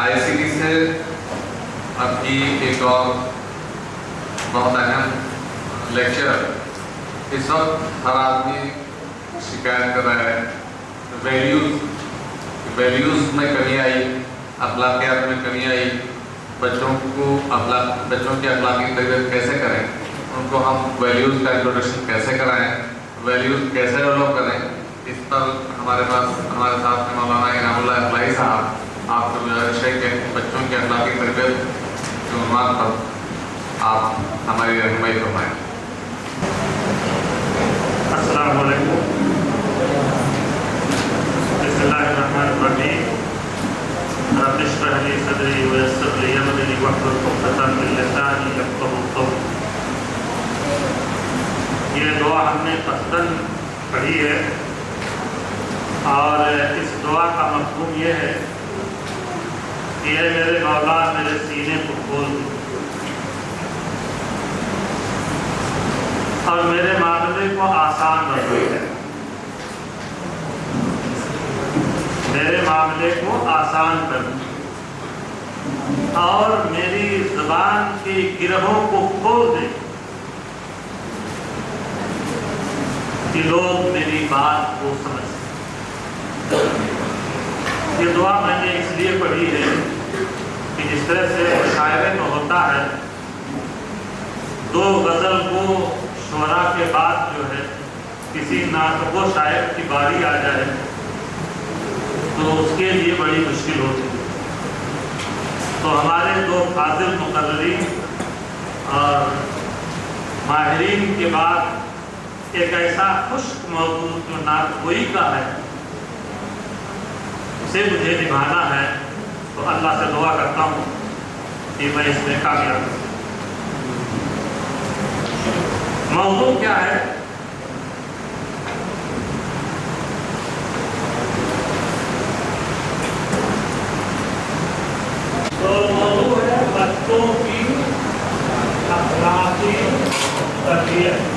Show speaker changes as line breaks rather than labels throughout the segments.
ICT سے اب کی ایک اور بہت اہم لیکچر. اس وقت ہر آدمی شکایت کر رہا ہے ویلیوز میں کمی آئی، اخلاقیات میں کمی آئی. بچوں کی اخلاقی تربیت کیسے کریں، ان کو ہم ویلیوز کا انٹروڈکشن کیسے کرائیں، ویلیوز کیسے ڈیولپ کریں. اس پر ہمارے ساتھ مولانا انعام اللہ اخلاقی صاحب، آپ کو گزارش ہے کہ بچوں کی اخلاقی تربیت کے عنوان پر آپ ہماری رہنمائی فرمائیں.
السلام علیکم. بسم اللہ الرحمن الرحیم. رب اشرح لی صدری ویسر لی امری واحلل عقدۃ من لسانی یفقهوا قولی. یہ دعا ہم نے قصداً پڑھی ہے اور اس دعا کا مفہوم یہ ہے کہ اے میرے مولا میرے سینے کو کھول دے اور میرے معاملے کو آسان بنا دے. میرے معاملے کو آسان کر دے اور میری زبان کی گرہوں کو کھول دے کہ لوگ میری بات کو سمجھ سکیں. یہ دعا میں نے اس لیے پڑھی ہے کہ جس طرح سے شاعری میں ہوتا ہے، دو غزل کو شعراء کے بعد جو ہے کسی ناطق شاعر کی باری آ جائے تو اس کے لیے بڑی مشکل ہوتی ہے. تو ہمارے دو فاضل مقررین اور ماہرین کے بعد ایک ایسا خشک موضوع جو نعت گوئی کا ہے اسے مجھے نبھانا ہے. تو اللہ سے دعا کرتا ہوں کہ میں اس میں کامیاب ہوں. موضوع کیا ہے؟ تو موضوع ہے بچوں کی اخلاقی تربیت.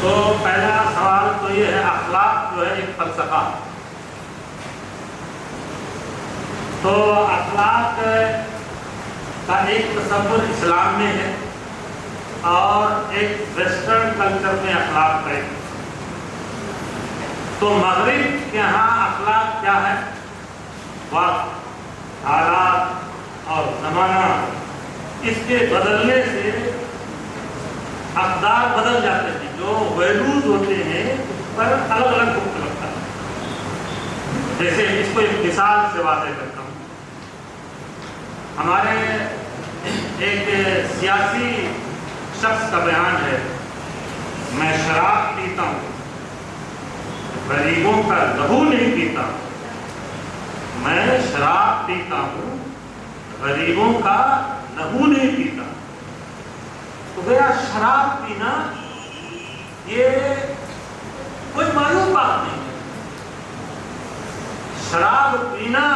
تو پہلا سوال تو یہ ہے، اخلاق جو ہے ایک فلسفہ. تو اخلاق کا ایک تصور اسلام میں ہے اور ایک ویسٹرن کلچر میں اخلاق ہے. تو مغرب کے ہاں اخلاق کیا ہے؟ وقت، حالات اور زمانہ اس کے بدلنے سے اقدار بدل جاتے ہیں. جو ویلوز ہوتے ہیں اس پر الگ الگ حکم لگتا ہے. جیسے اس کو ایک مثال سے واضح کرتا ہوں. ہمارے ایک سیاسی شخص کا بیان ہے، میں شراب پیتا ہوں، غریبوں کا لہو نہیں پیتا. میں شراب پیتا ہوں، غریبوں کا لہو نہیں پیتا. تو گیا شراب پینا یہ کوئی معیوب بات نہیں ہے. شراب پینا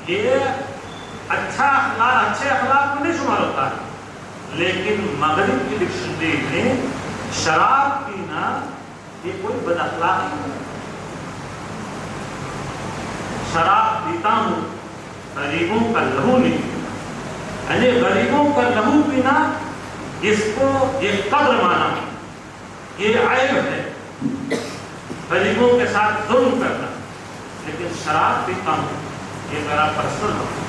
یہ اچھے اخلاق میں نہیں شمار ہوتا ہے. لیکن مغرب کی ڈکشنری میں شراب پینا یہ کوئی بد اخلاقی نہیں. شراب پیتا ہوں، غریبوں کا لہو نہیں پیتا. یعنی غریبوں کا لہو پینا اس کو یہ قدر مانا، یہ عیب ہے، غریبوں کے ساتھ ظلم کرنا. لیکن شراب پیتا ہوں یہ میرا پرسنل ہے.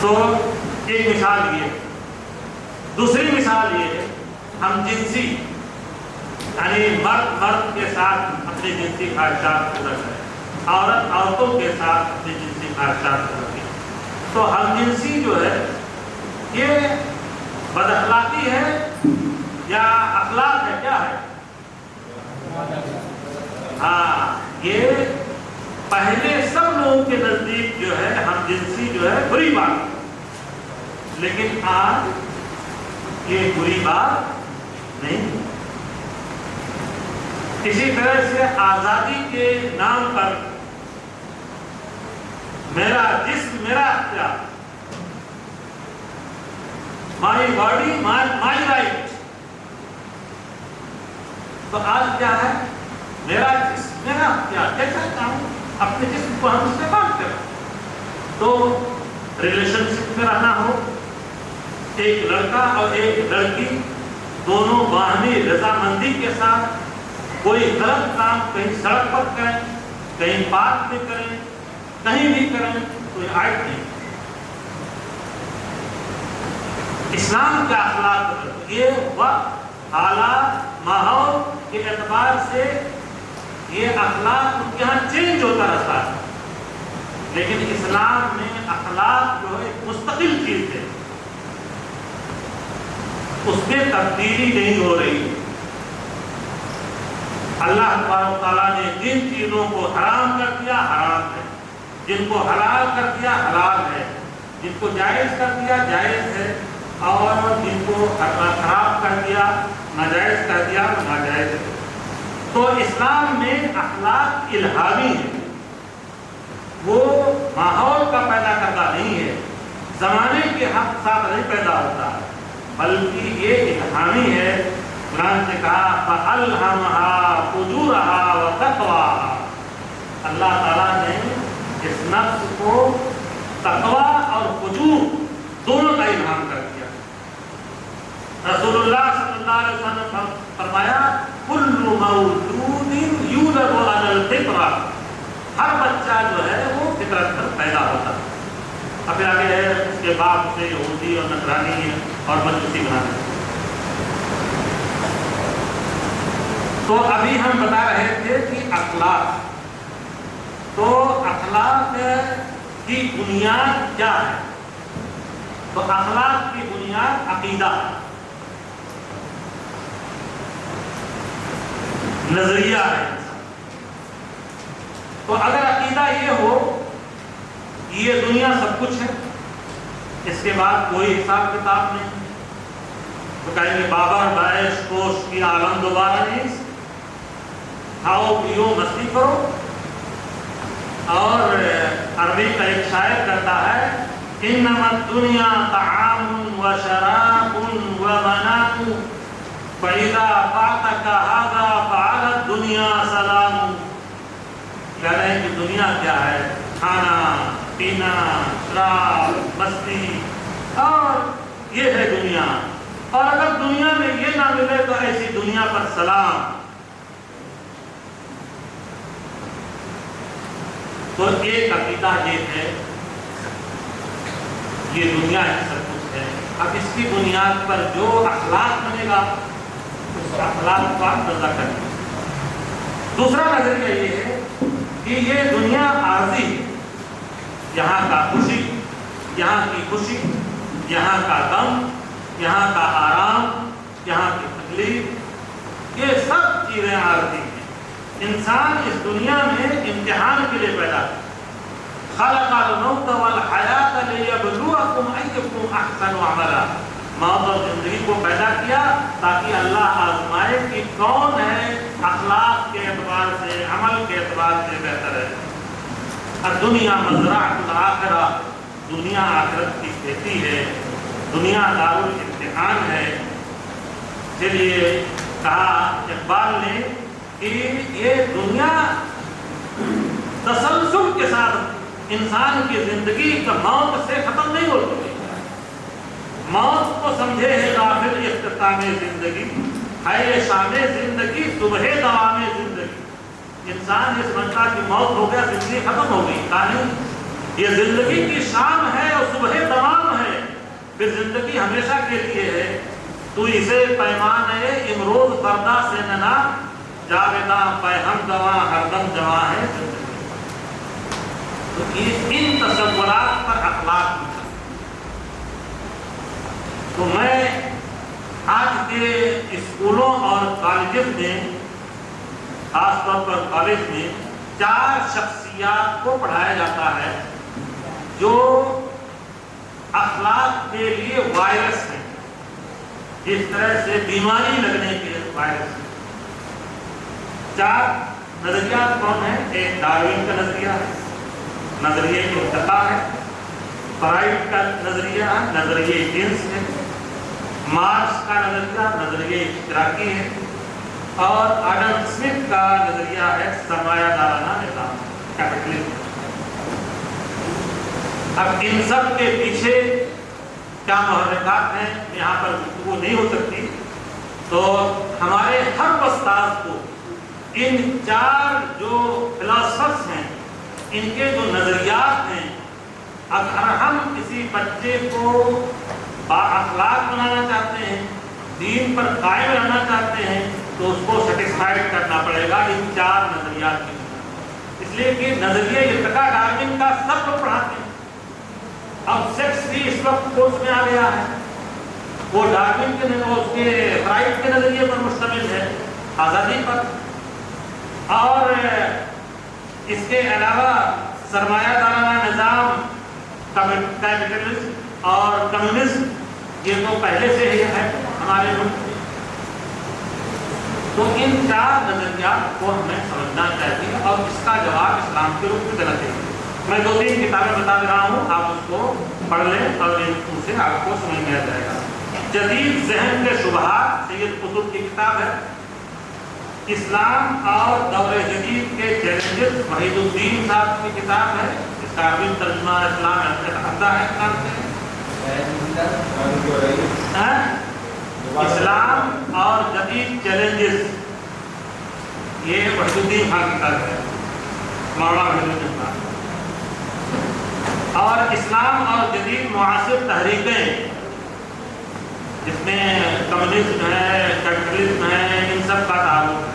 تو ایک مثال یہ. دوسری مثال یہ ہے، ہم جنسی یعنی مرد کے ساتھ اپنی جنسی خواہشات پورا کریں، عورتوں کے ساتھ اپنی جنسی خواہشات پورا کریں. تو ہم جنسی جو ہے یہ بد اخلاقی ہے یا اخلاق ہے؟ کیا ہے؟ ہاں، یہ پہلے سب لوگوں کے نزدیک جو ہے ہم جنسی جو ہے بری بات ہے. لیکن آج یہ بری بات نہیں. اسی طرح سے آزادی کے نام پر میرا جسم میرا اختیار، مائی باڈی مائی رائٹ. تو آج کیا ہے؟ میرا جسم میرا اختیار. کیا چاہتا ہوں اپنے جسم کو ہم استعمال کریں. تو ریلیشن شپ میں رہنا ہو، ایک لڑکا اور ایک لڑکی دونوں باہمی رضامندی کے ساتھ کوئی غلط کام کہیں سڑک پر کریں، کہیں پارک میں کریں، کہیں بھی کریں، کوئی عائد نہیں. اسلام کا اخلاق یہ وقت، حالات، ماحول کے اعتبار سے یہ اخلاق ان کے یہاں چینج ہوتا رہتا ہے، لیکن اسلام میں اخلاق جو ہے ایک مستقل چیز ہے، اس میں تبدیلی نہیں ہو رہی. اللہ تبارک تعالیٰ نے جن چیزوں کو حرام کر دیا حرام ہے، جن کو حلال کر دیا حلال ہے، جن کو جائز کر دیا جائز ہے، اور جن کو خراب کر دیا ناجائز کر دیا ناجائز ہے. تو اسلام میں اخلاق الہامی ہے، وہ ماحول کا پیدا کرتا نہیں ہے، زمانے کے حق ساتھ نہیں پیدا ہوتا، بلکہ یہ الہامی ہے. قرآن نے کہا فَأَلْهَمَهَا فُجُورَهَا وَتَقْوَاهَا. اللہ تعالیٰ نے اس نفس کو تقوی اور فجور دونوں کا الہام کر دیا. رسول اللہ صلی اللہ علیہ وسلم نے فرمایا كُلُّ مَوْلُودٍ يُولَدُ عَلَى الْفِطْرَةِ. ہر بچہ جو ہے وہ فطرت پر پیدا ہوتا ہے. اب پھر آگے ہے اس کے باپ سے یہودی اور نصرانی اور مجوسی بنانے. تو ابھی ہم بتا رہے تھے کہ اخلاق، تو اخلاق کی بنیاد کیا ہے؟ تو اخلاق کی بنیاد عقیدہ، نظریہ ہے. تو اگر عقیدہ یہ ہو یہ دنیا سب کچھ ہے، اس کے بعد کوئی حساب کتاب نہیں، تو کہیں گے بابر بائش کوش کی عالم دوبارہ نہیں، کھاؤ پیو مستی کرو. اور عربی کا ایک شاعر کہتا ہے انما الدنیا طعام و شراب و منام فاذا فاتك هذا فعلى الدنيا سلام. کہہ رہے ہیں کہ دنیا کیا ہے؟ کھانا پینا شراب مستی، اور یہ ہے دنیا. اور اگر دنیا میں یہ نہ ملے تو ایسی دنیا پر سلام. تو ایک عقیدہ یہ ہے یہ دنیا ہی سب کچھ ہے. اب اس کی بنیاد پر جو اخلاق بنے گا اس اخلاق کو آپ نظر کریں. دوسرا نظریہ یہ ہے کہ یہ دنیا عارضی ہے، یہاں کا خوشی، یہاں کی خوشی، یہاں کا غم، یہاں کا آرام، یہاں کی تکلیف، یہ سب چیزیں عارضی ہیں. انسان اس دنیا میں امتحان کے لیے پیدا ہے. خلق الموت والحیات لیبلوکم ایکم احسن عملا. موت اور زندگی کو پیدا کیا تاکہ اللہ آزمائے کہ کون ہے اخلاق کے اعتبار سے، عمل کے اعتبار سے بہتر ہے. الدنیا مزرعۃ الآخرہ، دنیا آخرت کی کھیتی ہے، دنیا دارالامتحان ہے. اس لیے کہا اقبال نے کہ یہ دنیا تسلسل کے ساتھ انسان کی زندگی کا موت سے ختم نہیں ہوتی. موت کو سمجھے ہے غافل اختتام زندگی، ہے شام زندگی صبح دوام زندگی. انسان یہ سمجھتا کہ موت ہو گیا زندگی ختم ہو گئی. کہانی یہ زندگی کی شام ہے اور صبح دوام ہے، پھر زندگی ہمیشہ کے لیے ہے. تو اسے پیمان امروز فردا سے ننا، جاویداں پیہم گواں ہر دم جواں ہے زندگی. تو ان تصورات پر اخلاق کی. تو میں آج کے اسکولوں اور کالجز میں، خاص طور پر کالج میں 4 شخصیات کو پڑھایا جاتا ہے جو اخلاق کے لیے وائرس ہیں، جس طرح سے بیماری لگنے کے وائرس ہیں. 4 نظریات کون ہیں؟ ایک ڈاروین کا نظریہ ہے، نظریہ ارتقاء ہے. فرائڈ کا نظریہ ہے، نظریہ جنس ہے. مارکس کا نظریہ نظریہ اشتراکی ہے. اور آڈم اسمتھ کا نظریہ ہے سرمایہ دارانہ نظام، کیپٹلزم. اب ان سب کے پیچھے کیا محرکات ہیں یہاں پر گفتگو نہیں ہو سکتی، تو ہمارے ہر استاذ کو ان 4 جو فلاسفرز ہیں ان کے جو نظریات ہیں، اگر ہم کسی بچے کو با اخلاق بنانا چاہتے ہیں، دین پر قائم رہنا چاہتے ہیں، تو اس کو سیٹسفائڈ کرنا پڑے گا ان 4 نظریات کی بنا۔ اس لیے کہ نظریہ ارتقاء ڈارون کا سب لوگ پڑھاتے ہیں۔ اب سیکس بھی اس وقت کورس میں آ گیا ہے، وہ ڈارون کے اس کے فرائڈ کے نظریے پر مشتمل ہے، آزادی پر، اور اس کے علاوہ سرمایہ دارانہ نظام، کیپٹلزم اور کمیونزم، یہ تو پہلے سے ہی ہے ہمارے ملک میں۔ تو ان 4 نظریات کو ہمیں سمجھنا چاہیے اور اس کا جواب اسلام کے رخ میں دینا چاہیے۔ میں 2-3 کتابیں بتا دے رہا ہوں، آپ اس کو پڑھ لیں اور ان سے آپ کو سمجھ میں آ جائے گا۔ جدید ذہن کے شبہات سید قطب کی کتاب ہے۔ اسلام اور دور جدید کے چیلنجز وحید الدین صاحب کی کتاب ہے، اس کا عربی ترجمہ اسلام اندہ ہے کتاب سے۔ اسلام اور جدید چیلنجز، یہ وحید الدین خان کی کتاب ہے، مولانا وحید الدین خان۔ اور اسلام اور جدید معاصر تحریکیں، جس میں کمیونزم ہے، کیپٹلزم ہے، ان سب کا تعلق ہے۔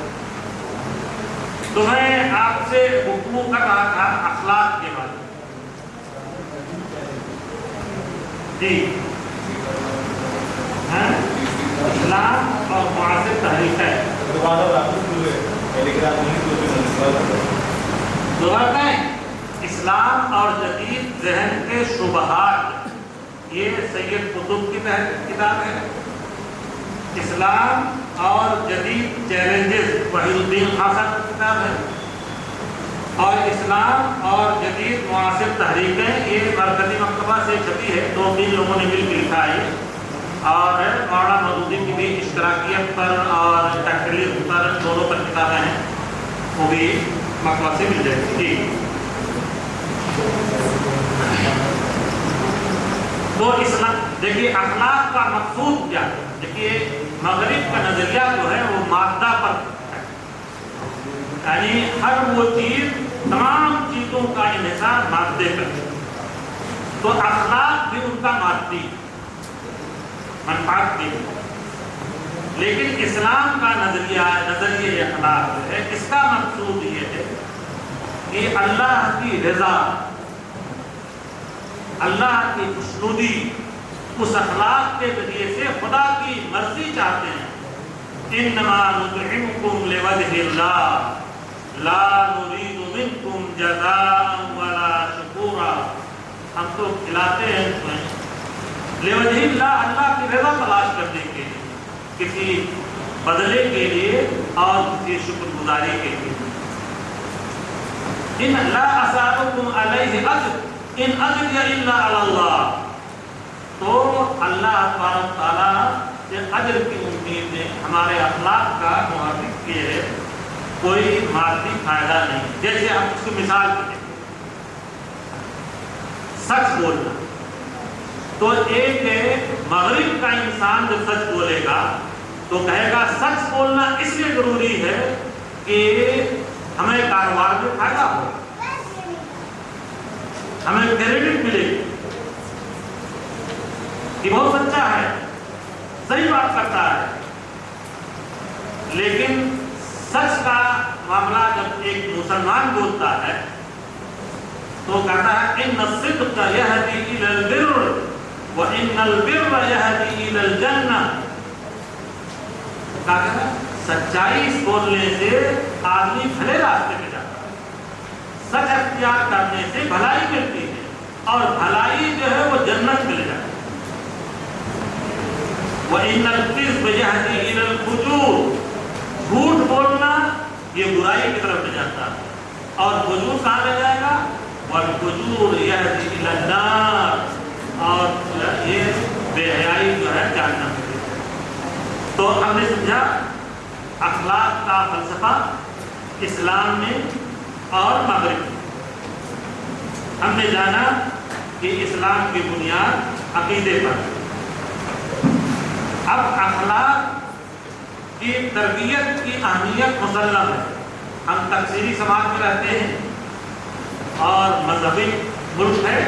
تو میں آپ سے گفتگو کر رہا تھا اخلاق کے بارے میں۔ جی اسلام اور معاصر تحریکیں، دوبارہ کہیں اسلام اور جدید ذہن کے شبہات، یہ سید قطب کی کتاب ہے۔ اسلام اور جدید چیلنجز وحید الدین خان صاحب کی کتاب ہے۔ اور اسلام اور جدید معاصر تحریکیں، یہ مرکزی مکتبہ سے چھپی ہے، 2-3 لوگوں نے مل کے لکھا ہے۔ اور مولانا مودودی کی بھی اشتراکیت پر اور کیپٹلزم پر، دونوں پر کتابیں ہیں، وہ بھی مکتبہ سے مل جائے گی۔ تو اسلام دیکھیے اخلاق کا مقصود کیا ہے؟ دیکھیے مغرب کا نظریہ جو ہے وہ مادہ پر ہے، یعنی ہر وہ چیز، تمام چیزوں کا انحصار مادے پر ہے۔ تو اخلاق بھی ان کا مادی منفعت بھی ہے، لیکن اسلام کا نظریہ اخلاق ہے، اس کا مقصود یہ ہے کہ اللہ کی رضا، اللہ کی خوشنودی، اس اخلاق کے ذریعے سے خدا کی مرضی چاہتے ہیں۔ انما نطعمکم لوجہ اللہ لا نرید منکم جزاء ولا شکورا، ہم تو کھلاتے ہیں تمہیں لوجہ اللہ، اللہ کی رضا تلاش کرنے کے لیے، کسی بدلے کے لیے اور کسی شکر گزاری کے لیے۔ ان لا اسالکم علیہ اجر ان اجریہ الا علی اللہ، تو اللہ تبارک و تعالیٰ سے اجر کی امید میں ہمارے اخلاق کا محرک یہ ہے، کوئی مادی فائدہ نہیں۔ جیسے ہم اس کی مثال کریں، سچ بولنا، تو ایک مغرب کا انسان جب سچ بولے گا تو کہے گا سچ بولنا اس لیے ضروری ہے کہ ہمیں کاروبار میں فائدہ ہو، ہمیں کریڈٹ ملے، یہ بہت سچا ہے، صحیح بات کرتا ہے۔ لیکن سچ کا معاملہ جب ایک مسلمان بولتا ہے تو کہتا ہے ان الصدق یہدی الی البر وان البر یہدی الی الجنہ، کہا کہتا ہے سچائی بولنے سے آدمی بھلے راستے پہ جاتا ہے، سچ اختیار کرنے سے بھلائی ملتی ہے، اور بھلائی جو ہے وہ جنت مل جاتی ہے۔ وَإِنَّ الْكِذْبَ يَهْدِي إِلَى الْفُجُورِ، جھوٹ بولنا یہ برائی کی طرف لے جاتا ہے، اور فجور کہاں لے جائے گا؟ وَالْفُجُورُ يَهْدِي إِلَى النَّارِ، اور یہ بے حیائی جو ہے جہنم میں۔ تو ہم نے سمجھا اخلاق کا فلسفہ اسلام میں اور مغرب میں۔ ہم نے جانا کہ اسلام کی بنیاد عقیدے پر ہے۔ اب اخلاق کی تربیت کی اہمیت مسلم ہے۔ ہم تکثیری سماج میں رہتے ہیں اور مذہبی ملک ہے،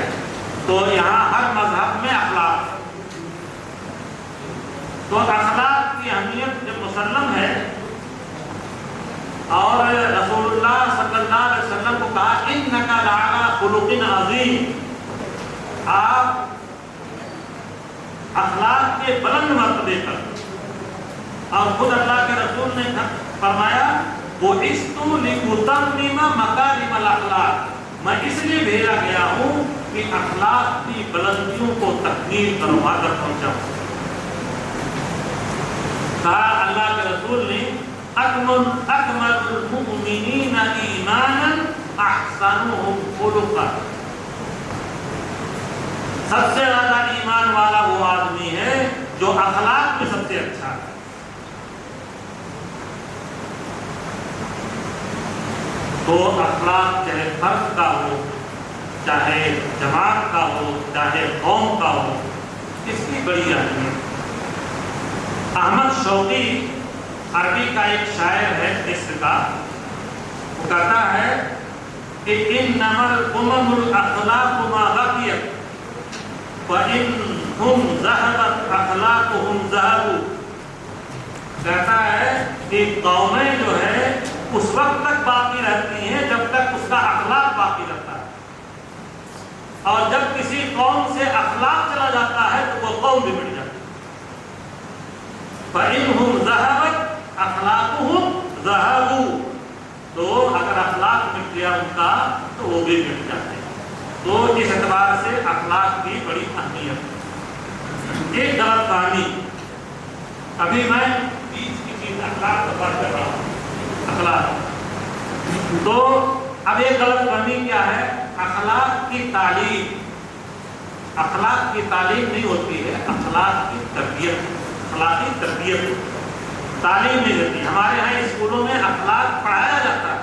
تو یہاں ہر مذہب میں اخلاق ہے، تو اخلاق کی اہمیت جب مسلم ہے اور رسول اللہ صلی اللہ علیہ وسلم کو کہا انک لعلی خلق عظیم، آپ اخلاق کے بلند مرتبے پر، اور خود اللہ کے رسول نے فرمایا بعثت لأتمم مکارم الاخلاق، میں اس لیے بھیجا گیا ہوں کہ اخلاق کی بلندیوں کو تکمیل کروا کر پہنچاؤں۔ کہا اللہ کے رسول نے اکمل المؤمنین ایمانا احسنهم خلقا، سب سے زیادہ ایمان والا وہ آدمی ہے جو اخلاق میں سب سے اچھا ہے۔ تو اخلاق چاہے فرد کا ہو، چاہے جماعت کا ہو، چاہے قوم کا ہو، اس کی بڑی اہمیت۔ احمد شوقی عربی کا ایک شاعر ہے عشق کا، وہ کہتا ہے کہ انما الامم الاخلاق ما بقیت وانہم ذہبت اخلاقہم ذہبوا، کہتا ہے کہ قومیں جو ہے اس وقت تک باقی رہتی ہیں جب تک اس کا اخلاق باقی رہتا ہے، اور جب کسی قوم سے اخلاق چلا جاتا ہے تو وہ قوم بھی مٹ جاتی ہے۔ فَإِنْهُمْ ذَهَبَتْ أَخْلَاقُهُمْ ذَهَبُوا، تو اگر اخلاق مٹ گیا ان کا تو وہ بھی مٹ جاتے ہیں۔ تو اس اعتبار سے اخلاق کی بڑی اہمیت ہے۔ ایک غلط فہمی، ابھی میں بیچ کی چیز اخلاق کا بات کر رہا ہوں، اخلاق، تو اب ایک غلط فہمی کیا ہے؟ اخلاق کی تعلیم، اخلاق کی تعلیم نہیں ہوتی ہے، اخلاق کی تربیت، اخلاقی تربیت، تعلیم نہیں ہوتی۔ ہمارے یہاں اسکولوں میں اخلاق پڑھایا جاتا ہے،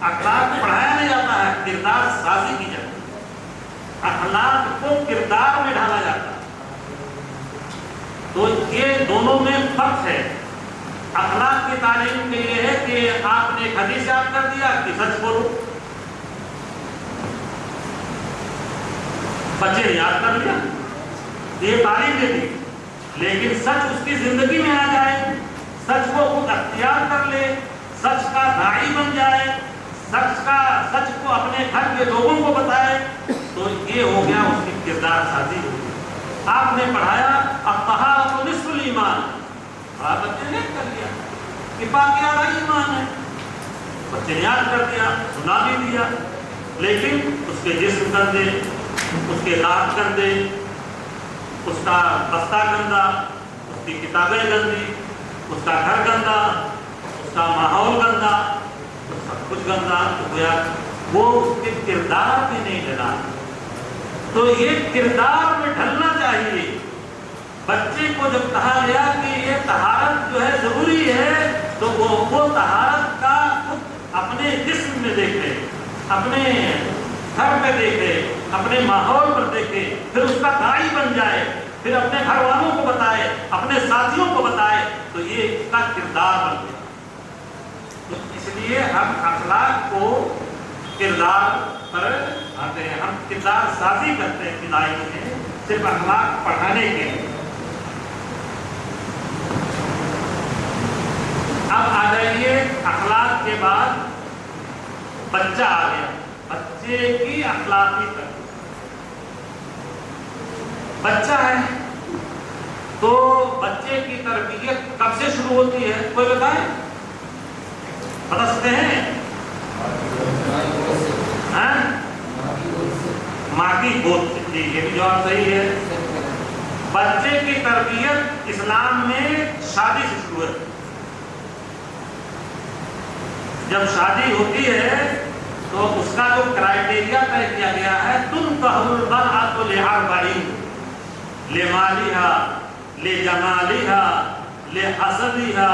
اخلاق پڑھایا نہیں جاتا ہے، کردار سازی کی جاتی ہے، اخلاق کو کردار میں ڈھالا جاتا ہے۔ تو یہ دونوں میں فرق ہے۔ اخلاق کی تعلیم کے لیے ہے کہ آپ نے ایک حدیث یاد کر دیا کہ سچ بولو، بچے نے یاد کر لیا، یہ تعلیم دے دی، لیکن سچ اس کی زندگی میں آ جائے، سچ کو خود اختیار کر لے، سچ کا داعی بن جائے، سچ کو اپنے گھر کے لوگوں کو بتائے، تو یہ ہو گیا اس کی کردار سازی ہو گئی۔ آپ نے پڑھایا الطہارۃ نصف الایمان، اور بچے نے کر لیا کہ باقی آدھا ایمان ہے، بچے نے یاد کر دیا، سنا بھی دیا، لیکن اس کے جسم گندے، اس کے دانت گندے، اس کا بستہ گندا، اس کی کتابیں گندی، اس کا گھر گندا، اس کا ماحول گندا، اس کا کچھ گندا، تو گویا وہ اس کے کردار میں نہیں ڈلا۔ تو یہ کردار میں ڈھلنا چاہیے۔ بچے کو جب کہا گیا کہ یہ طہارت جو ہے ضروری ہے، تو وہ طہارت کا خود اپنے جسم میں دیکھے، اپنے گھر پہ دیکھے، اپنے ماحول پر دیکھے، پھر اس کا داعی بن جائے، پھر اپنے گھر والوں کو بتائے، اپنے ساتھیوں کو بتائے، تو یہ اس کا کردار بن گیا۔ تو اس لیے ہم اخلاق کو کردار پر آتے ہیں، ہم کردار سازی کرتے ہیں ابتدائی میں، صرف اخلاق پڑھانے کے لیے۔ اب آ جائیے اخلاق کے بعد بچہ آ گیا، بچے کی اخلاقی تربیت۔ بچہ ہے تو بچے کی تربیت کب سے شروع ہوتی ہے؟ کوئی بتائیں، بتا سکتے ہیں؟ ماں کی گود سے، یہ بھی جواب صحیح ہے۔ بچے کی تربیت اسلام میں شادی سے شروع ہے۔ جب شادی ہوتی ہے تو اس کا جو کرائٹیریا طے کیا گیا ہے، تنکح المرأۃ لأربع، لمالها، لجمالها، لحسبها،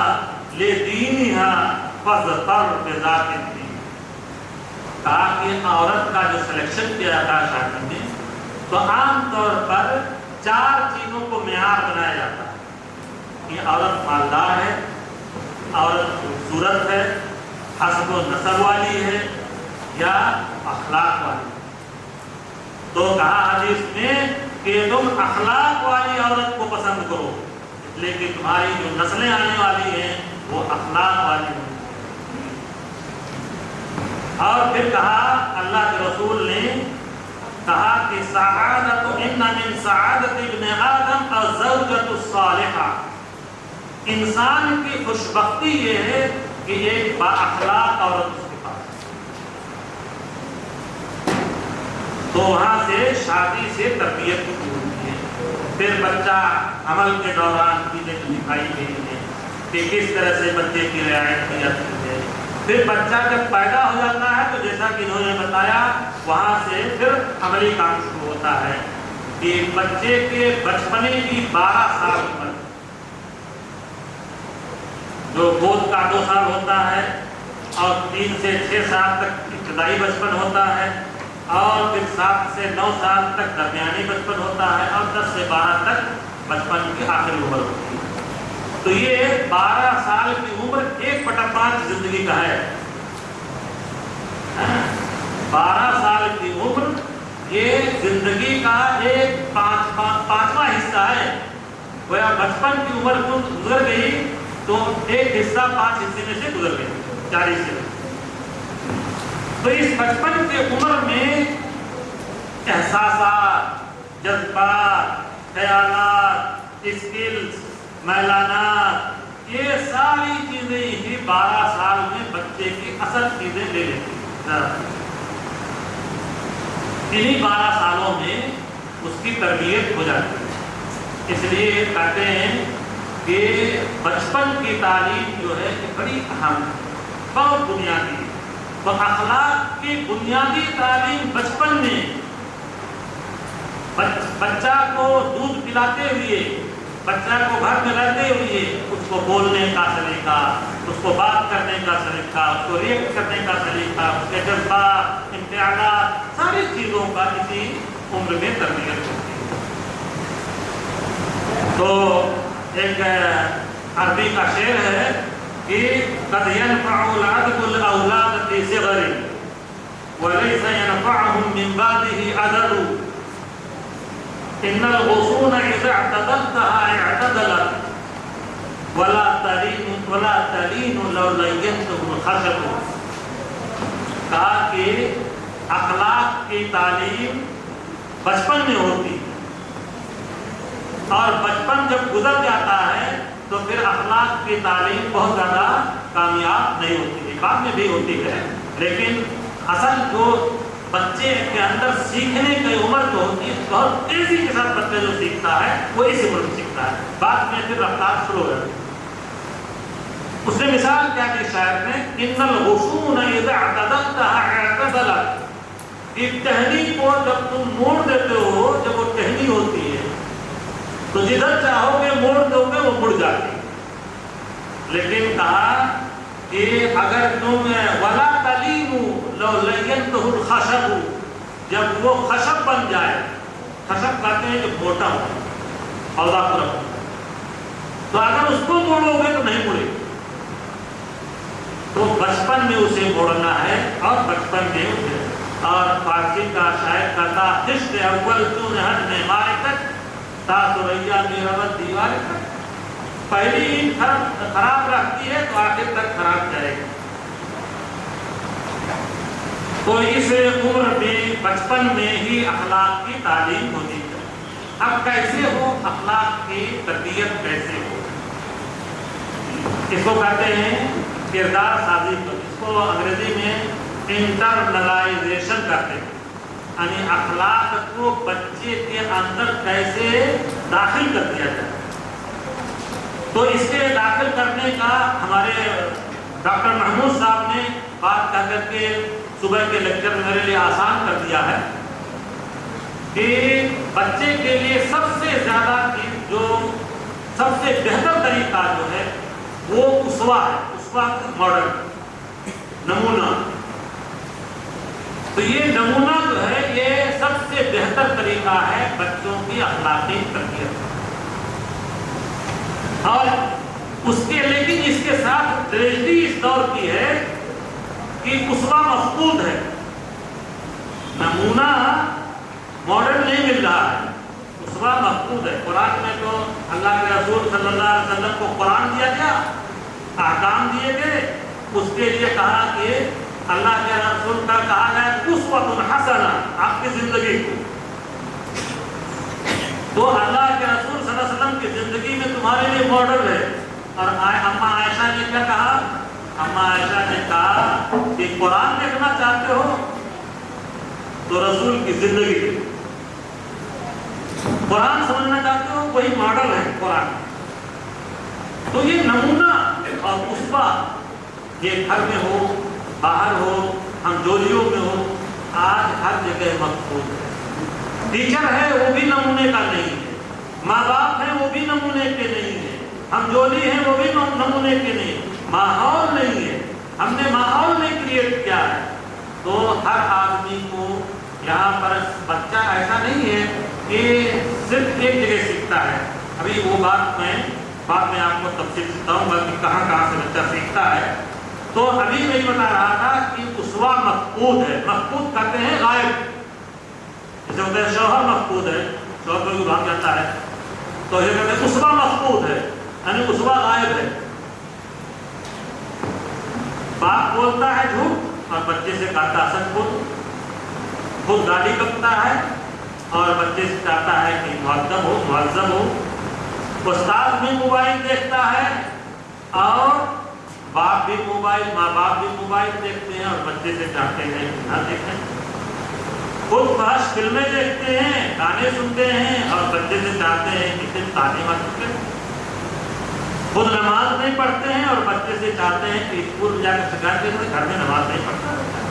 لدینها، فاظفر بذات الدین۔ کہا کہ عورت کا جو سلیکشن کیا جاتا ہے شادی میں، تو عام طور پر 4 چیزوں کو معیار بنایا جاتا ہے کہ عورت مالدار ہے، عورت خوبصورت ہے، حسب و نسب والی ہے، یا اخلاق والی. تو کہا حدیث میں کہ تم اخلاق والی عورت کو پسند کرو، اس لیے کہ تمہاری جو نسلیں آنے والی ہیں وہ اخلاق والی ہیں. اور پھر کہا اللہ کے رسول نے کہا کہ سعادت ان من سعادت ابن آدم الزوجۃ الصالحہ، انسان کی خوشبختی یہ ہے کہ ایک با اخلاق عورت اس کے پاس. تو وہاں سے شادی سے تربیت شروع ہوتی ہے. پھر بچہ عمل کے دوران چیزیں دکھائی گئی ہیں کہ کس طرح سے بچے کی رعایت کی جاتی ہے. پھر بچہ جب پیدا ہو جاتا ہے تو جیسا کہ انہوں نے بتایا وہاں سے پھر عملی کام شروع ہوتا ہے کہ بچے کے بچپنے کی 12 سال عمر، جو گود کا 2 سال ہوتا ہے، اور 3 سے 6 سال تک ابتدائی بچپن ہوتا ہے، اور پھر 7 سے 9 سال تک درمیانی بچپن ہوتا ہے، اور 10 سے 12 تک بچپن کی آخری عمر ہوتی ہے. تو یہ 12 سال کی عمر 1/5 زندگی کا ہے. 12 سال کی عمر یہ زندگی کا ایک 5واں حصہ ہے. گویا بچپن کی عمر گزر گئی تو ایک حصہ 5 حصے میں سے گزر گئی، 4 حصے میں. تو اس بچپن کے عمر میں احساسات، جذبات، خیالات، اسکلز، میلانات، یہ ساری چیزیں ہی 12 سال میں بچے کی اصل چیزیں لے لیتی ہیں. انہی 12 سالوں میں اس کی تربیت ہو جاتی ہے. اس لیے کہتے ہیں کہ بچپن کی تعلیم جو ہے بڑی اہم، بہت بنیادی ہے. تو اخلاق کی بنیادی تعلیم بچپن میں بچہ کو دودھ پلاتے ہوئے، بچہ کو گھر میں رہتے ہوئے اس کو بولنے کا سلیقہ، اس کو بات کرنے کا سلیقہ، اس کو ریئیکٹ کرنے کا سلیقہ، اس کے جذبات، امتحانات، ساری چیزوں کا اسی عمر میں تربیت ہوتی ہے. تو ایک عربی کا شعر ہے کہ قد ينفع العدل الاولاد في صغر وليس ينفعهم من بعده عدل ان الغصون اذا اعتدلتها اعتدلت ولا تلين لو لينته الخشب. کہا کہ اخلاق کی تعلیم بچپن میں ہوتی ہے، اور بچپن جب گزر جاتا ہے تو پھر اخلاق کی تعلیم بہت زیادہ کامیاب نہیں ہوتی ہے. بعد میں بھی ہوتی ہے، لیکن اصل جو بچے کے اندر سیکھنے کی عمر جو ہوتی ہے بہت تیزی کے ساتھ بچہ جو سیکھتا ہے وہ اس عمر میں سیکھتا ہے. بعد میں پھر رفتار شروع ہو جاتی ہے. اس نے مثال کیا دی شاعر نے، ان الغصون اذا اعتدلتها اعتدلت، کہ ٹہنی کو جب تم موڑ دیتے ہو، جب وہ ٹہنی ہوتی ہے تو جدھر چاہو گے موڑ دو گے وہ مڑ جاتی. لیکن کہا کہ اگر تم ولا تلینو لو لینتہ الخشب، جب وہ خشب بن جائے، خشب کہتے ہیں جو موٹا ہو پودا پورا، تو اگر اس کو موڑو گے تو نہیں مڑے. تو بچپن میں اسے موڑنا ہے، اور بچپن میں اسے. اور فارسی کا شاعر کہتا خشت اول چون حد میں مارکت تا سریا میرا دیوار تک، پہلی اینٹ خراب رکھتی ہے تو آخر تک خراب جائے گی. تو اس عمر میں بچپن میں ہی اخلاق کی تعلیم ہوتی ہے. اب کیسے ہو اخلاق کی تربیت، کیسے ہو؟ اس کو کہتے ہیں کردار سازی. اس کو انگریزی میں انٹرنلائزیشن کہتے ہیں، یعنی اخلاق کو بچے کے اندر کیسے داخل کر دیا جائے. تو اس کے داخل کرنے کا ہمارے ڈاکٹر محمود صاحب نے بات کر کے صبح کے لیکچر میں میرے لیے آسان کر دیا ہے کہ بچے کے لیے سب سے زیادہ چیز، جو سب سے بہتر طریقہ جو ہے وہ اسوا ہے. اسوا ماڈل، نمونہ. تو یہ نمونہ جو ہے یہ سب سے بہتر طریقہ طریقہ ہے بچوں کی اخلاقی تربیت، اور اس کے لیکن اس کے ساتھ ٹریجڈی اس دور کی ہے کہ اسوہ مفقود ہے، نمونہ ماڈل نہیں مل رہا ہے، اسوہ مفقود ہے۔ قرآن میں تو اللہ کے رسول صلی اللہ علیہ وسلم کو قرآن دیا گیا، احکام دیے گئے، اس کے لیے کہا کہ اللہ کے رسول کا کہا گیا اسوۃ حسنہ، آپ کی زندگی کو، تو اللہ کے رسول صلی اللہ علیہ وسلم کی زندگی میں تمہارے لیے ماڈل ہے۔ اور اماں عائشہ نے کیا کہا؟ اماں عائشہ نے کہا کہ قرآن دیکھنا چاہتے ہو تو رسول کی زندگی، قرآن سمجھنا چاہتے ہو وہی ماڈل ہے قرآن۔ تو یہ نمونہ اور اسوہ یہ گھر میں ہو، باہر ہو، ہم جولیوں میں ہو، آج ہر جگہ مقبول ہے۔ ٹیچر ہے وہ بھی نمونے کا نہیں ہے، ماں باپ ہیں وہ بھی نمونے کے نہیں ہیں، ہم جولی ہیں وہ بھی نمونے کے نہیں، ماحول نہیں ہے، ہم نے ماحول نہیں کریٹ کیا ہے۔ تو ہر آدمی کو یہاں پر بچہ ایسا نہیں ہے کہ صرف ایک جگہ سیکھتا ہے، ابھی وہ بات میں بعد میں آپ کو تفصیل سے بتاؤں گا کہ کہاں کہاں سے بچہ سیکھتا ہے۔ تو ابھی میں بتا رہا تھا کہ اسوہ مفقود ہے، مفقود کہتے ہیں غائب، جیسے ہوتا ہے شوہر مفقود ہے، شوہر کوئی بھاگ جاتا ہے تو یہ کہتے ہیں اسوہ مفقود ہے، یعنی اسوہ غائب ہے۔ باپ بولتا ہے جھوٹ اور بچے سے کہتا ہے سچ بول، خود گالی بکتا ہے اور بچے سے چاہتا ہے کہ مؤدب ہو، مہذب ہو۔ استاد بھی موبائل دیکھتا ہے اور باپ بھی موبائل، ماں باپ بھی موبائل دیکھتے ہیں اور بچے سے چاہتے ہیں کہ نہ دیکھیں۔ خود بس فلمیں دیکھتے ہیں، گانے سنتے ہیں اور بچے سے چاہتے ہیں کہ صرف تعلیمات سنیں۔ خود نماز نہیں پڑھتے ہیں اور بچے سے چاہتے ہیں کہ اسکول جا کر شکایت کریں گھر میں نماز نہیں پڑھتا رہتا ہے۔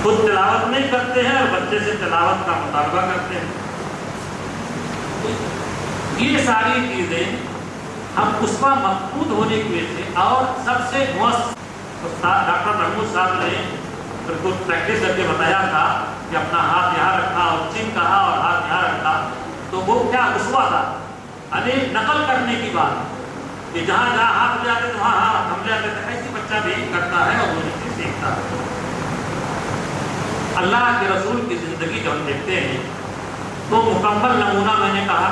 خود تلاوت نہیں کرتے ہیں اور بچے سے تلاوت کا مطالبہ کرتے ہیں۔ یہ ساری چیزیں ہم اسوہ مفقود ہونے کی وجہ سے، اور سب سے مؤثر استاد ڈاکٹر محمود صاحب نے بالکل پریکٹس کر کے بتایا تھا کہ اپنا ہاتھ یہاں رکھا اور چین کہا اور ہاتھ یہاں رکھا، تو وہ کیا اسوہ تھا، یعنی نقل کرنے کی بات کہ جہاں جہاں ہاتھ لے آتے تھے وہاں ہاتھ ہم لے آتے تھے، ایسی بچہ بھی کرتا ہے اور وہ چیز سیکھتا ہے۔ اللہ کے رسول کی زندگی جب ہم دیکھتے ہیں تو مکمل نمونہ میں نے کہا،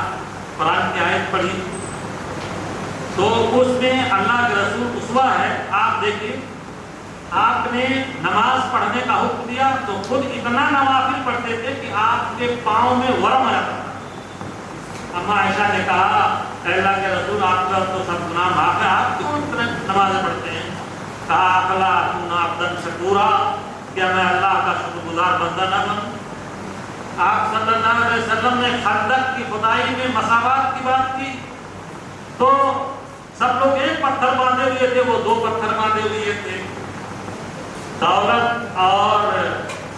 قرآن کی آیت پڑھی تو اس میں اللہ کے رسول اسوہ ہے۔ آپ دیکھیے، آپ نے نماز پڑھنے کا حکم دیا تو خود اتنا نوافل پڑھتے تھے کہ آپ کے پاؤں میں ورم آیا تھا۔ اماں عائشہ نے کہا اے اللہ کے رسول آپ کا تو سب گناہ معاف ہے، آپ کیوں اتنے نمازیں پڑھتے ہیں؟ کہا افلا اکون عبدا شکورا، کیا میں اللہ کا شکر گزار بندہ نہ بنوں؟ آپ صلی اللہ علیہ وسلم نے خندق کی کھدائی میں مساوات کی بات کی تو سب لوگ ایک پتھر باندھے ہوئے تھے، وہ دو پتھر باندھے ہوئے تھے۔ دولت اور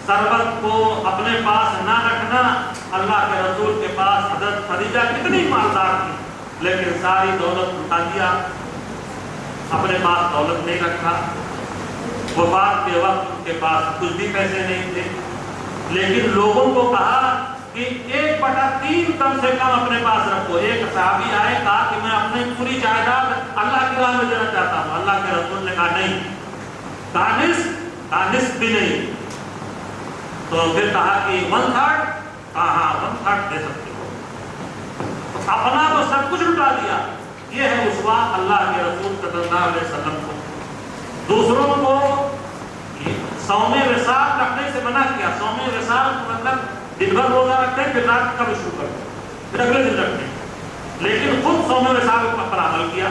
ثروت کو اپنے پاس نہ رکھنا، اللہ کے رسول کے پاس حضرت خدیجہ کتنی مالدار تھی لیکن ساری دولت لٹا دیا، اپنے پاس دولت نہیں رکھا۔ وفات کے وقت ان کے پاس کچھ بھی پیسے نہیں تھے، لیکن لوگوں کو کہا کہ 1/3 کم سے کم اپنے پاس رکھو۔ ایک صحابی آئے، کہا کہ میں اپنی پوری جائیداد اللہ کی راہ میں دینا چاہتا ہوں۔ اللہ کے رسول نے کہا نہیں، نصف بھی نہیں۔ تو پھر کہا کہ 1/3، ہاں 1/3 دے سکتے ہو۔ اپنا تو سب کچھ لٹا دیا۔ یہ ہے اسوہ اللہ کے رسول صلی اللہ علیہ وسلم کو۔ دوسروں کو صوم وصال رکھنے سے منع کیا۔ صوم وصال مطلب دن بھر روزہ رکھتے ہیں پھر رات کا بھی شروع کرتے ہیں، پھر اگلے دن رکھتے ہیں، لیکن خود صوم وصال پر عمل کیا۔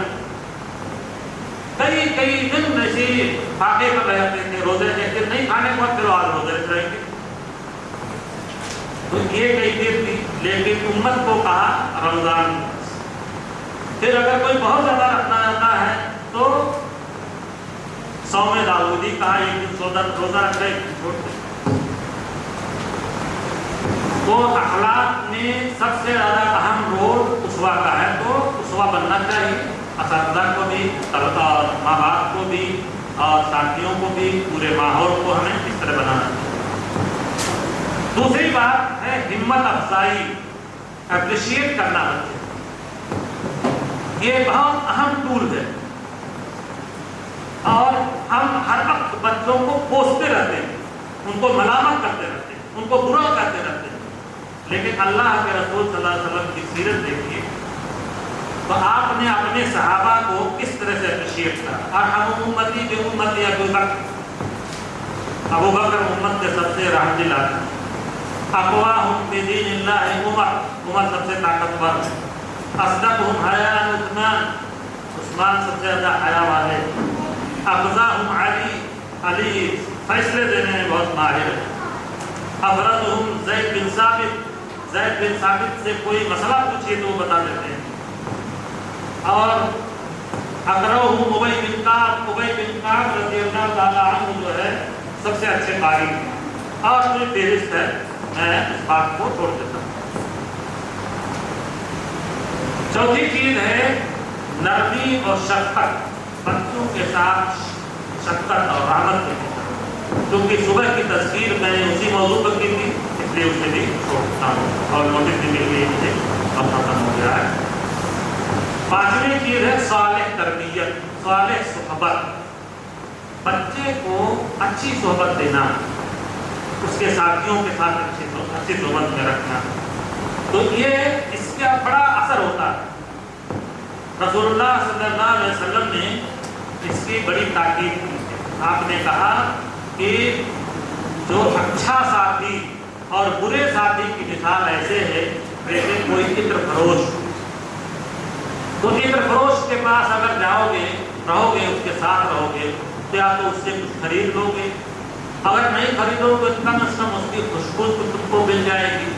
کئی دن ایسے فاقے پر رہتے تھے، روزے ایک دن نہیں کھانے کے بعد پھر آج روزے رہیں گے۔ تو یہ کئی دن تھی، لیکن امت کو کہا رمضان۔ پھر اگر کوئی بہت زیادہ رکھنا چاہتا ہے تو صوم داؤدی کہا، ایک دن روزہ رکھ رہے چھوڑ دیں۔ تو اخلاق میں سب سے زیادہ اہم رول اسوہ کا ہے، تو اسوہ بننا چاہیے اساتذہ کو بھی، اور ماں باپ کو بھی، اور ساتھیوں کو بھی، پورے ماحول کو ہمیں اس طرح بنانا چاہیے۔ دوسری بات ہے ہمت افزائی، اپریشیٹ کرنا بچے، یہ بہت اہم ٹول ہے، اور ہم ہر وقت بچوں کو کوستے رہتے ہیں، ان کو ملامت کرتے رہتے ہیں، ان کو برا کرتے رہتے ہیں، لیکن اللہ کے رسول صلی اللہ علیہ وسلم کی سیرت دیکھیے تو آپ نے اپنے صحابہ کو کس طرح سے اپریشیٹ کرا۔ ارحم امتی بی امتی ابو بکر امت کے سب سے رحم دل آدمی، اقواہم بی دین اللہ عمر سب سے طاقتور، اصدقہم حیاء عثمان سب سے زیادہ حیا والے، افضاہم علی فیصلے دینے میں بہت ماہر ہے، افرادہم زید بن ثابت سے کوئی مسئلہ پوچھیے تو وہ بتا دیتے ہیں، اور اقرأہم ابی بن کعب رضی اللہ تعالیٰ عنہ جو ہے سب سے اچھے قاری ہیں، اور کوئی فہرست ہے، میں اس بات کو چھوڑ دیتا ہوں۔ چوتھی چیز ہے نرمی اور شفقت، بچوں کے ساتھ شفقت اور رحمت کی، کیونکہ صبح کی تذکیر میں نے اسی موضوع پر کی تھی، اس لیے اسے بھی چھوڑتا ہوں، اور نوٹس بھی مل گئی مجھے، اب ختم ہو گیا ہے۔ پانچویں چیز ہے صالح تربیت، صالح صحبت، بچے کو اچھی صحبت دینا، اس کے ساتھیوں کے ساتھ اچھی صحبت میں رکھنا، تو یہ اس کا بڑا اثر ہوتا ہے۔ رسول اللہ صلی اللہ علیہ وسلم نے اس کی بڑی تاکید کی ہے، آپ نے کہا کہ جو اچھا ساتھی اور برے ساتھی کی مثال ایسے ہے جیسے کوئی عطر فروش، تو عطر فروش کے پاس اگر جاؤ گے، رہو گے، اس کے ساتھ رہو گے، تو یا تو اس سے کچھ خرید لو گے، اگر نہیں خریدو تو کم از کم اس کی خوشبو تم کو مل جائے گی۔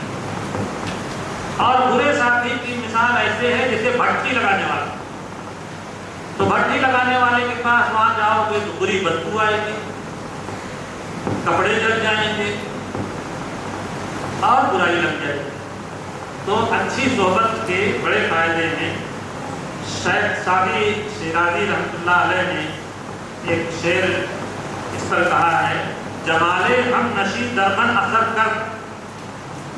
اور برے ساتھی کی مثال ایسے ہے جیسے بھٹی لگانے والا، تو بھٹی لگانے والے کے پاس وہاں جاؤ گے تو بری بدبو آئے گی، کپڑے جل جائیں گے اور برائی لگ جائے گی۔ تو اچھی صحبت کے بڑے فائدے ہیں۔ شیخ سعدی شیرازی رحمۃ اللہ علیہ نے ایک شعر اس پر کہا ہے، جمالے ہم نشی درمن اثر کر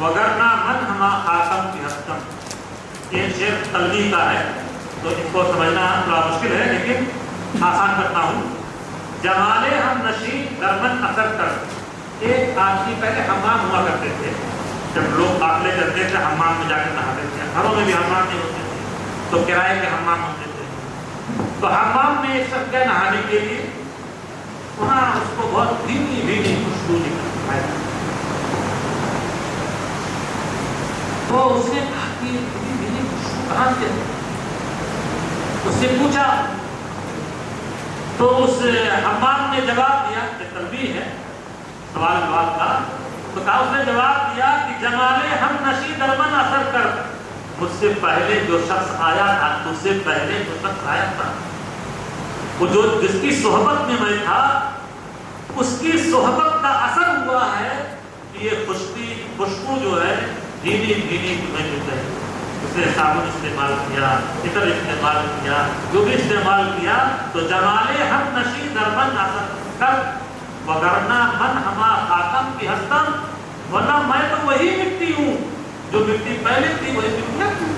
وگرنہ من ہما خاکم کی ہستم۔ یہ شعر تلوی کا ہے، تو اس کو سمجھنا تھوڑا مشکل ہے لیکن آسان کرتا ہوں۔ جمالے ہم نشی درمن اثر کر، ایک آدمی پہلے حمام ہوا کرتے تھے، جب لوگ قافلے کرتے تھے حمام میں جا کے نہاتے تھے، گھروں میں بھی حمام نہیں ہوتے تھے تو کرائے کے حمام ہوتے تھے، تو حمام میں ایک شخص گئے نہانے کے لیے، وہاں اس کو بہت بھینی بھینی خوشبو نکل آئی، تو اس نے کہا کہ بھینی بھینی خوشبو کہاں سے ہے؟ اس سے پوچھا تو اس حمام نے جواب دیا کہ تلبیہ ہے، سوال جواب کا، تو کہا اس نے جواب دیا کہ جمالے ہم نشی درمن اثر کر، مجھ سے پہلے جو شخص آیا تھا، تجھ سے پہلے جو شخص آیا تھا، وہ جو جس کی صحبت میں میں تھا، اس کی صحبت کا اثر ہوا ہے کہ یہ خوشبو جو ہے دھیمی دھیمی تمہیں مل رہی ہے۔ اس نے صابن استعمال کیا، عطر استعمال کیا، جو بھی استعمال کیا، تو جمالے ہم نشی درمن اثر کر وگرنہ من ہما خاکم کی ہستم، ورنہ میں تو وہی مٹی ہوں جو مٹی پہلے تھی، وہی مٹی اب ہوں۔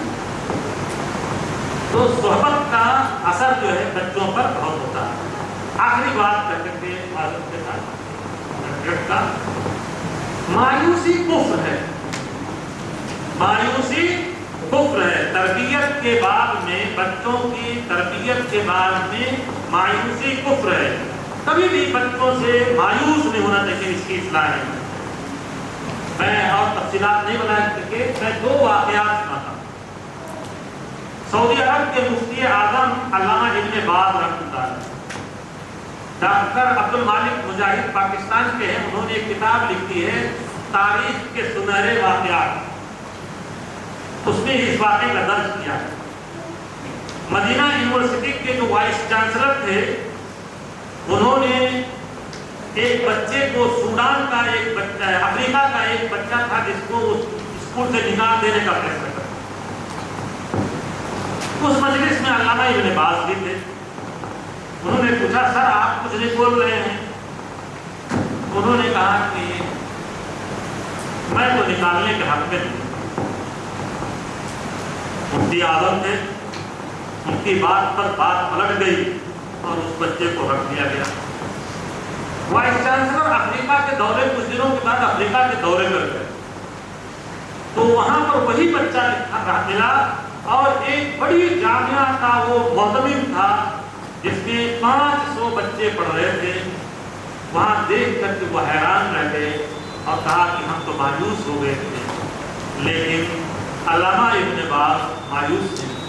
تو صحبت کا اثر جو ہے بچوں پر بہت ہوتا ہے۔ آخری بات کر کے معذرت کے ساتھ کا مایوسی کفر ہے، مایوسی کفر ہے۔ تربیت کے بعد میں، بچوں کی تربیت کے بعد میں مایوسی کفر ہے۔ کبھی بھی بچوں سے مایوس نہیں ہونا چاہیے، اس کی اصلاح ہے۔ میں اور تفصیلات نہیں بنا سکے، میں دو واقعات سناتا ہوں۔ سعودی عرب کے مفتی اعظم علامہ ابن باز رحمۃ اللہ علیہ، ڈاکٹر عبد المالک مجاہد پاکستان کے ہیں، انہوں نے ایک کتاب لکھی ہے تاریخ کے سنہرے واقعات، اس میں اس واقعے کا درج کیا ہے۔ مدینہ یونیورسٹی کے جو وائس چانسلر تھے، انہوں نے ایک بچے کو، سوڈان کا ایک بچہ ہے، افریقہ کا ایک بچہ تھا جس کو اسکول سے نکال دینے کا فیصلہ کیا۔ اس مجلس میں علامہ ابن باز بھی تھے۔ انہوں نے پوچھا، سر آپ کچھ نہیں بول رہے ہیں؟ انہوں نے کہا کہ میں تو نکالنے کے حق میں نہیں۔ مفتی اعظم تھے، ان کی بات پر بات پلٹ گئی اور اس بچے کو رکھ دیا گیا۔ وائس چانسلر افریقہ کے دورے کچھ دنوں کے بعد افریقہ کے دورے پر گئے تو وہاں پر وہی بچہ ملا اور ایک بڑی جامعہ کا وہ معتمد تھا جس میں 500 بچے پڑھ رہے تھے۔ وہاں دیکھ کر کے وہ حیران رہ گئے اور کہا کہ ہم تو مایوس ہو گئے تھے، لیکن علامہ ابن باز مایوس نہیں۔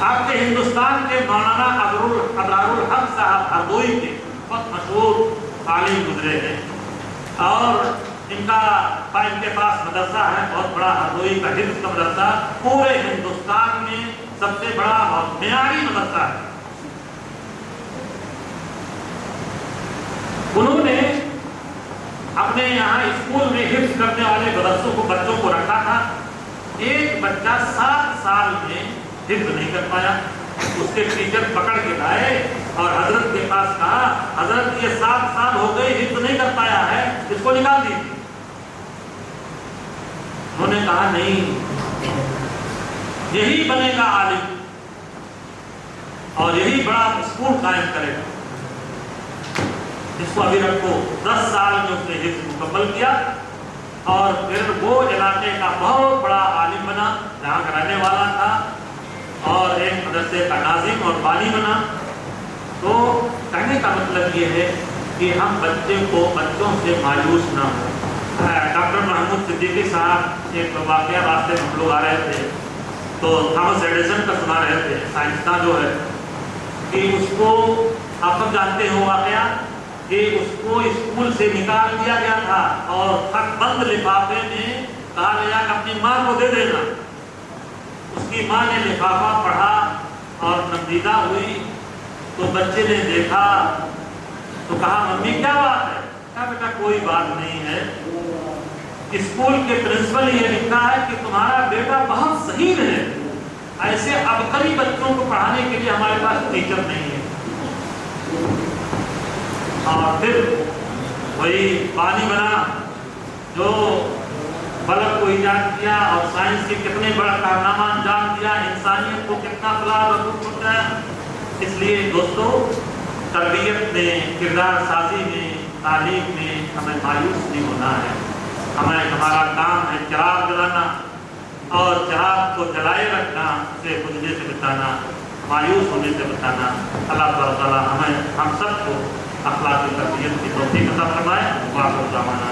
آپ کے ہندوستان کے مولانا ابرار الحق صاحب ہردوئی کے بہت مشہور عالم گزرے ہیں اور ان کے پاس مدرسہ ہے، بہت بڑا ہردوئی کا حفظ کا مدرسہ، پورے ہندوستان میں سب سے بڑا اور معیاری مدرسہ ہے۔ انہوں نے اپنے یہاں اسکول میں حفظ کرنے والے بچوں کو رکھا تھا۔ ایک بچہ 7 سال میں حفظ نہیں کر پایا، اس کے ٹیچر پکڑ کے لائے اور حضرت کے پاس کہا، حضرت یہ 7 سال ہو گئے حفظ نہیں کر پایا ہے، اس کو نکال دیجیے۔ انہوں نے کہا نہیں، یہی بنے گا عالم اور یہی بڑا اسکول قائم کرے گا۔ اس کو ابھی رکھو۔ 10 سال میں اس نے حفظ مکمل کیا اور پھر وہ علاقے کا بہت بڑا عالم بنا جہاں کا رہنے والا تھا اور ایک مدرسے کا ناظم اور بانی بنا۔ تو کہنے کا مطلب یہ ہے کہ ہم بچوں سے مایوس نہ ہوں۔ ڈاکٹر محمود صدیقی صاحب ایک واقعہ راستے میں ہم لوگ آ رہے تھے تو تھامس ایڈیسن کا سنا رہے تھے، سائنسداں جو ہے کہ اس کو آپ سب جانتے ہو واقعہ کہ اس کو اسکول سے نکال دیا گیا تھا اور خط بند لفافے میں کہا گیا کہ اپنی ماں کو دے دینا۔ اس کی ماں نے لفافہ پڑھا اور نمزدہ ہوئی تو بچے نے دیکھا تو کہا ممی کیا بات ہے؟ کہا بیٹا کوئی بات نہیں ہے، اسکول کے پرنسپل یہ لکھا ہے کہ تمہارا بیٹا بہت ذہین ہے، ایسے عبقری بچوں کو پڑھانے کے لیے ہمارے پاس ٹیچر نہیں ہے۔ اور پھر وہی پانی بنا جو فلک کو ایجاد کیا اور سائنس کے کتنے بڑا کارنامہ انجام دیا، انسانیت کو کتنا فلاح و بہبود پہنچایا۔ اس لیے دوستو، تربیت میں، کردار سازی میں، تعلیم میں ہمیں مایوس نہیں ہونا ہے۔ ہمارا کام ہے چراغ جلانا اور چراغ کو جلائے رکھنا، اسے بجھنے سے بچانا، مایوس ہونے سے بچانا۔ اللہ تعالیٰ ہم سب کو اخلاقی تربیت کی توفیق عطا فرمائے۔ واقع زمانہ